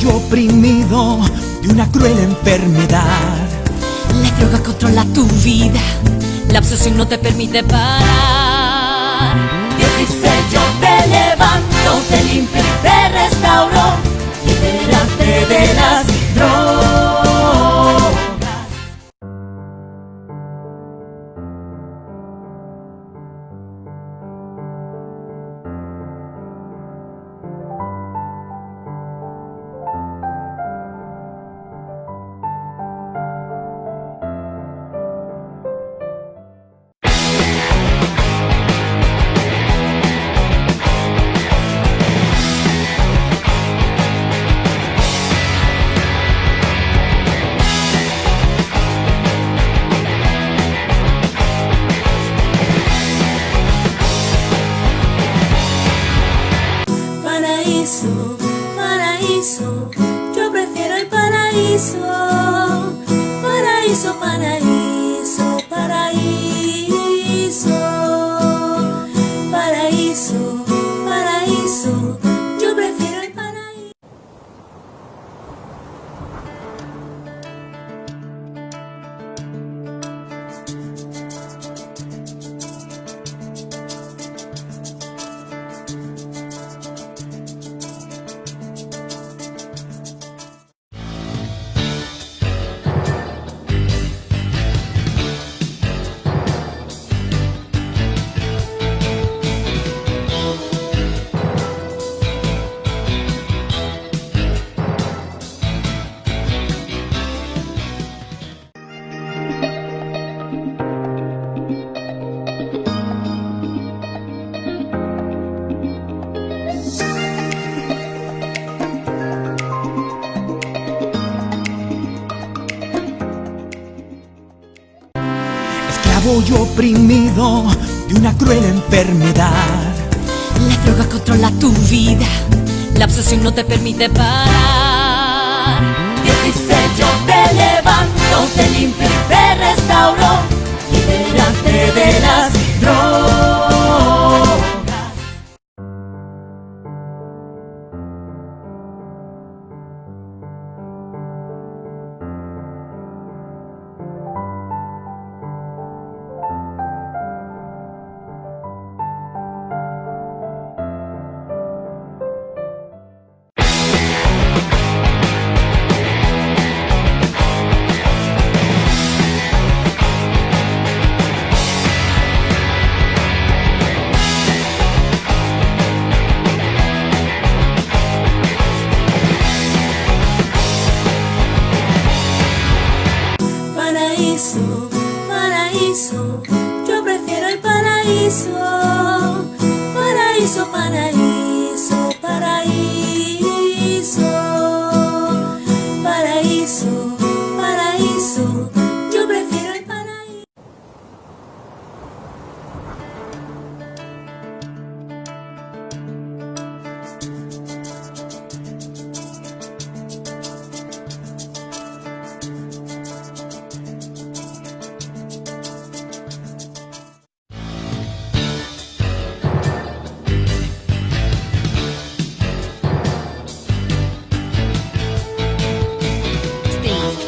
Y oprimido de una cruel enfermedad. La droga controla tu vida, la obsesión no te permite parar. Dios dice yo te levanto, te limpio y te restauro, libérate de las drogas. Paraíso, paraíso, yo prefiero el paraíso. Paraíso, paraíso, paraíso. Paraíso, paraíso, yo prefiero el paraíso. Y oprimido de una cruel enfermedad. La droga controla tu vida, la obsesión no te permite parar. Dios dice yo te levanto, te limpio y te restauro, libérate de las drogas. paraíso, paraíso, yo prefiero el paraíso, paraíso, paraíso, paraíso, paraíso, paraíso, yo prefiero el paraíso.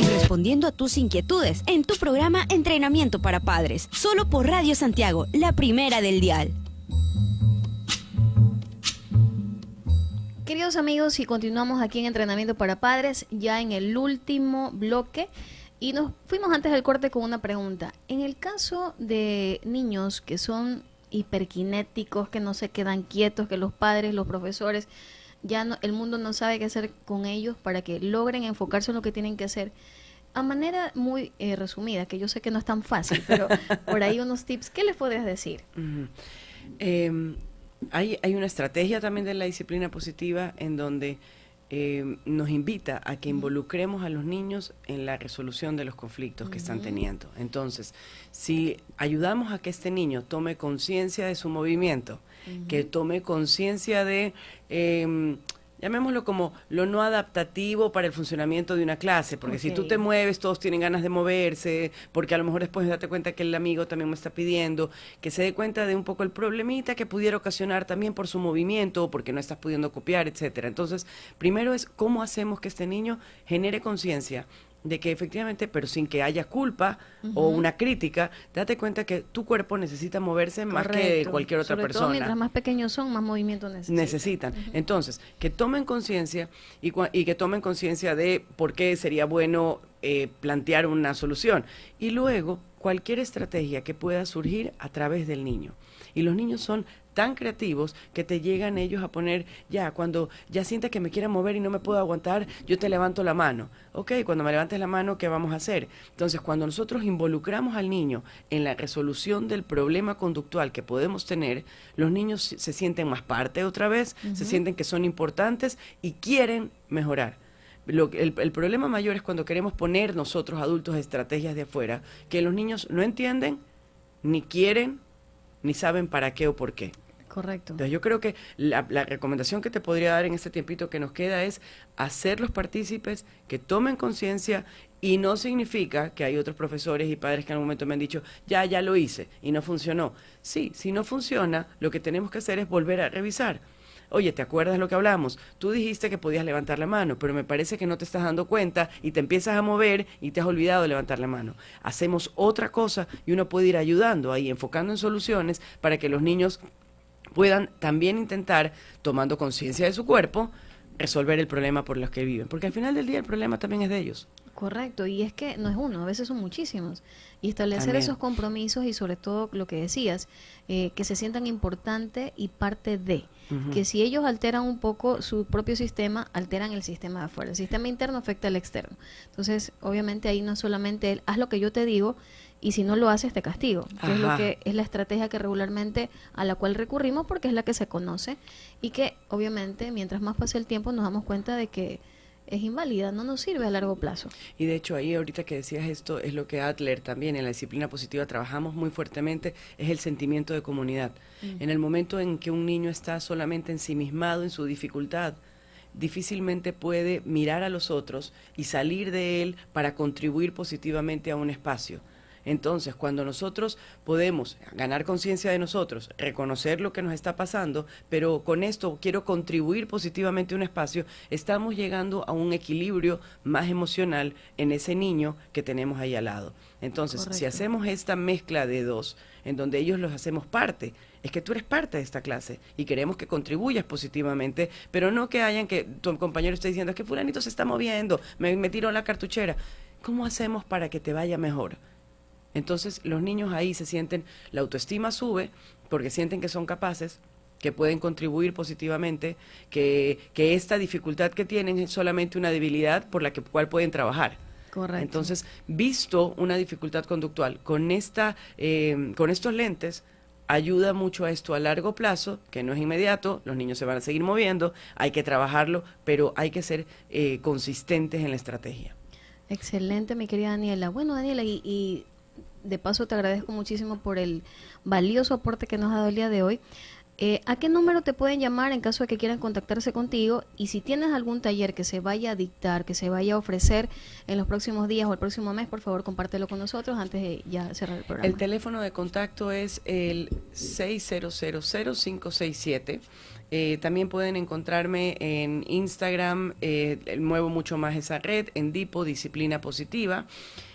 Y respondiendo a tus inquietudes en tu programa Entrenamiento para Padres, solo por Radio Santiago, la primera del dial. Queridos amigos, y continuamos aquí en Entrenamiento para Padres, ya en el último bloque, y nos fuimos antes del corte con una pregunta. En el caso de niños que son hiperkinéticos, que no se quedan quietos, que los padres, los profesores, ya no, el mundo no sabe qué hacer con ellos para que logren enfocarse en lo que tienen que hacer. A manera muy resumida, que yo sé que no es tan fácil, pero por ahí unos tips, ¿qué les podrías decir? Hay una estrategia también de la disciplina positiva en donde nos invita a que involucremos a los niños en la resolución de los conflictos que están teniendo. Entonces, si ayudamos a que este niño tome conciencia de su movimiento, que tome conciencia de, llamémoslo como lo no adaptativo para el funcionamiento de una clase, porque si tú te mueves, todos tienen ganas de moverse, porque a lo mejor después date cuenta que el amigo también me está pidiendo, que se dé cuenta de un poco el problemita que pudiera ocasionar también por su movimiento, porque no estás pudiendo copiar, etcétera. Entonces, primero es cómo hacemos que este niño genere conciencia de que efectivamente, pero sin que haya culpa o una crítica, date cuenta que tu cuerpo necesita moverse más que cualquier otra Sobre persona. todo mientras más pequeños son, más movimiento necesitan. Entonces, que tomen conciencia y que tomen conciencia de por qué sería bueno plantear una solución. Y luego, cualquier estrategia que pueda surgir a través del niño. Y los niños son tan creativos que te llegan ellos a poner, cuando ya sientes que me quiera mover y no me puedo aguantar, yo te levanto la mano. Ok, cuando me levantes la mano, ¿qué vamos a hacer? Entonces, cuando nosotros involucramos al niño en la resolución del problema conductual que podemos tener, los niños se sienten más parte otra vez, se sienten que son importantes y quieren mejorar. El problema mayor es cuando queremos poner nosotros adultos estrategias de afuera que los niños no entienden, ni quieren, ni saben para qué o por qué. Correcto. Entonces yo creo que la recomendación que te podría dar en este tiempito que nos queda es hacerlos partícipes, que tomen conciencia, y no significa que hay otros profesores y padres que en algún momento me han dicho, ya lo hice y no funcionó. Sí, si no funciona, lo que tenemos que hacer es volver a revisar. Oye, ¿te acuerdas lo que hablamos? Tú dijiste que podías levantar la mano, pero me parece que no te estás dando cuenta y te empiezas a mover y te has olvidado de levantar la mano. Hacemos otra cosa y uno puede ir ayudando ahí, enfocando en soluciones para que los niños puedan también intentar, tomando conciencia de su cuerpo, resolver el problema por los que viven. Porque al final del día el problema también es de ellos. Correcto, y es que no es uno, a veces son muchísimos. Y establecer También esos compromisos y sobre todo lo que decías, que se sientan importante y parte de. Que si ellos alteran un poco su propio sistema, alteran el sistema de afuera. El sistema interno afecta al externo. Entonces, obviamente ahí no solamente haz lo que yo te digo, y si no lo haces te castigo, que es lo que es la estrategia que regularmente a la cual recurrimos porque es la que se conoce y que obviamente mientras más pase el tiempo nos damos cuenta de que es inválida, no nos sirve a largo plazo. Y de hecho ahí ahorita que decías esto es lo que Adler también en la disciplina positiva trabajamos muy fuertemente, es el sentimiento de comunidad. En el momento en que un niño está solamente ensimismado en su dificultad, difícilmente puede mirar a los otros y salir de él para contribuir positivamente a un espacio. Entonces, cuando nosotros podemos ganar conciencia de nosotros, reconocer lo que nos está pasando, pero con esto quiero contribuir positivamente a un espacio, estamos llegando a un equilibrio más emocional en ese niño que tenemos ahí al lado. Entonces, Correcto. si hacemos esta mezcla de dos, en donde ellos los hacemos parte, es que tú eres parte de esta clase y queremos que contribuyas positivamente, pero no que hayan que tu compañero esté diciendo, es que fulanito se está moviendo, me tiró la cartuchera. ¿Cómo hacemos para que te vaya mejor? Entonces los niños ahí se sienten, la autoestima sube porque sienten que son capaces, que pueden contribuir positivamente, que esta dificultad que tienen es solamente una debilidad por la cual pueden trabajar. Correcto. Entonces, visto una dificultad conductual con estos lentes, ayuda mucho a esto a largo plazo, que no es inmediato, los niños se van a seguir moviendo, hay que trabajarlo, pero hay que ser consistentes en la estrategia. Excelente, mi querida Daniela. Bueno, Daniela, y de paso te agradezco muchísimo por el valioso aporte que nos ha dado el día de hoy. ¿A qué número te pueden llamar en caso de que quieran contactarse contigo? Y si tienes algún taller que se vaya a dictar, que se vaya a ofrecer en los próximos días o el próximo mes, por favor, compártelo con nosotros antes de ya cerrar el programa. El teléfono de contacto es el 6000567. También pueden encontrarme en Instagram, muevo mucho más esa red, en Dipo, Disciplina Positiva.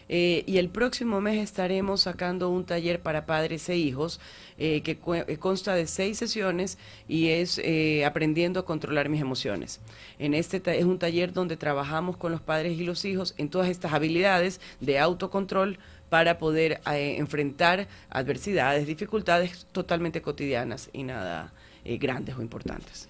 Y el próximo mes estaremos sacando un taller para padres e hijos que consta de 6 sesiones y es aprendiendo a controlar mis emociones. Es un taller donde trabajamos con los padres y los hijos en todas estas habilidades de autocontrol para poder enfrentar adversidades, dificultades totalmente cotidianas y nada grandes o importantes.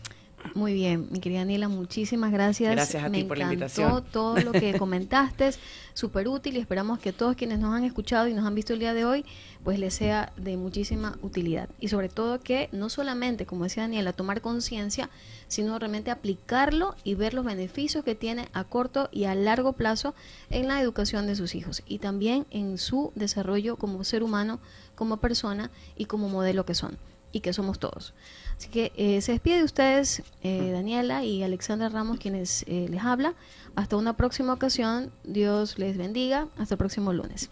Muy bien, mi querida Daniela, muchísimas gracias. Gracias a ti por la invitación. Me encantó todo lo que comentaste, súper útil, y esperamos que todos quienes nos han escuchado y nos han visto el día de hoy, pues les sea de muchísima utilidad. Y sobre todo que no solamente, como decía Daniela, tomar conciencia, sino realmente aplicarlo y ver los beneficios que tiene a corto y a largo plazo en la educación de sus hijos y también en su desarrollo como ser humano, como persona y como modelo que son y que somos todos. Así que se despide de ustedes Daniela y Alexandra Ramos, quienes les habla. Hasta una próxima ocasión. Dios les bendiga. Hasta el próximo lunes.